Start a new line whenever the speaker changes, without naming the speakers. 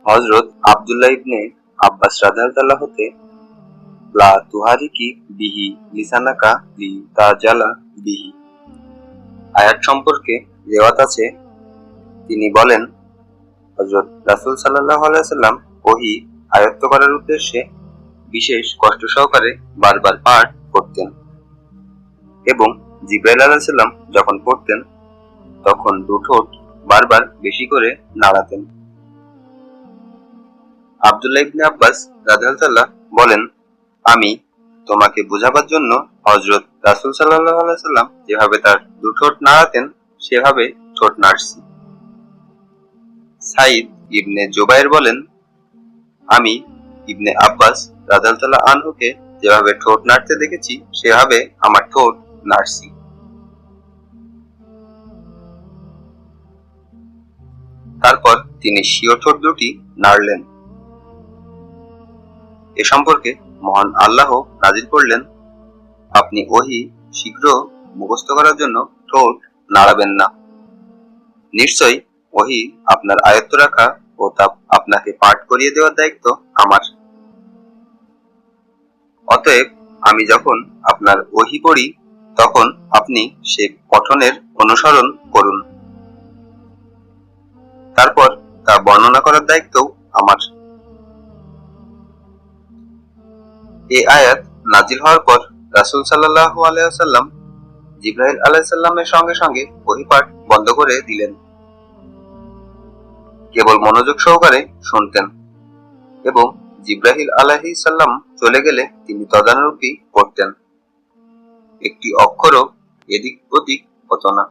হযরত আব্দুল্লাহ ইবনে আব্বাস রাদিয়াল্লাহু হতে লা তুহারিকি বিহি লিসানাকা লি তাজালা বিহি আয়াত সম্পর্কে রিওয়ায়াত আছে, তিনি বলেন, হযরত রাসূল সাল্লাল্লাহু আলাইহি ওয়াসাল্লাম ওহী আয়ত্ত করার উদ্দেশ্যে বিশেষ কষ্ট সহকারে বারবার পাঠ করতেন এবং জিবরাইল আলাইহিস সালাম যখন পড়তেন তখন দুঠোঁট বারবার বেশি করে নাড়াতেন। আব্দুল্লাহ ইবনে আব্বাস রাদিয়াল্লাহু বলেন, আমি তোমাকে বোঝাবার জন্য হযরত রাসূল সাল্লাল্লাহু আলাইহি ওয়াসাল্লাম যেভাবে তার দুঠোঁট নাড়াতেন সেভাবে ঠোঁট নাড়ছি। সাঈদ ইবনে জুবাইর বলেন, আমি ইবনে আব্বাস রাদিয়াল্লাহু আনহুকে যেভাবে ঠোঁট নাড়তে দেখেছি সেভাবে আমার ঠোঁট নাড়ছি। তারপর তিনি স্বীয় ঠোঁট দুটি নাড়লেন। এ সম্পর্কে মহান আল্লাহ নাজিল করলেন, আপনি ওহী শীঘ্র মুখস্থ করার জন্য ঠোঁট নাড়াবেন না। নিশ্চয়ই ওহী আপনার আয়ত্ত রাখা ও তা আপনাকে পাঠ করিয়ে দেওয়ার দায়িত্ব আমার। অতএব আমি যখন আপনার ওহী পড়ি তখন আপনি সে পঠনের অনুসরণ করুন। তারপর তা বর্ণনা করার দায়িত্বও আমার। এই আয়াত নাজিল হওয়ার পর রাসূল সাল্লাল্লাহু আলাইহি ওয়াসাল্লাম জিবরাইল আলাইহিস সালামের সঙ্গে সঙ্গে ওহী পাঠ বন্ধ করে দিলেন। কেবল মনোযোগ সহকারে শুনতেন এবং জিবরাইল আলাইহিস সালাম চলে গেলে তিনি তদানুরূপী পড়তেন। একটি অক্ষরও এদিক ওদিক হতো না।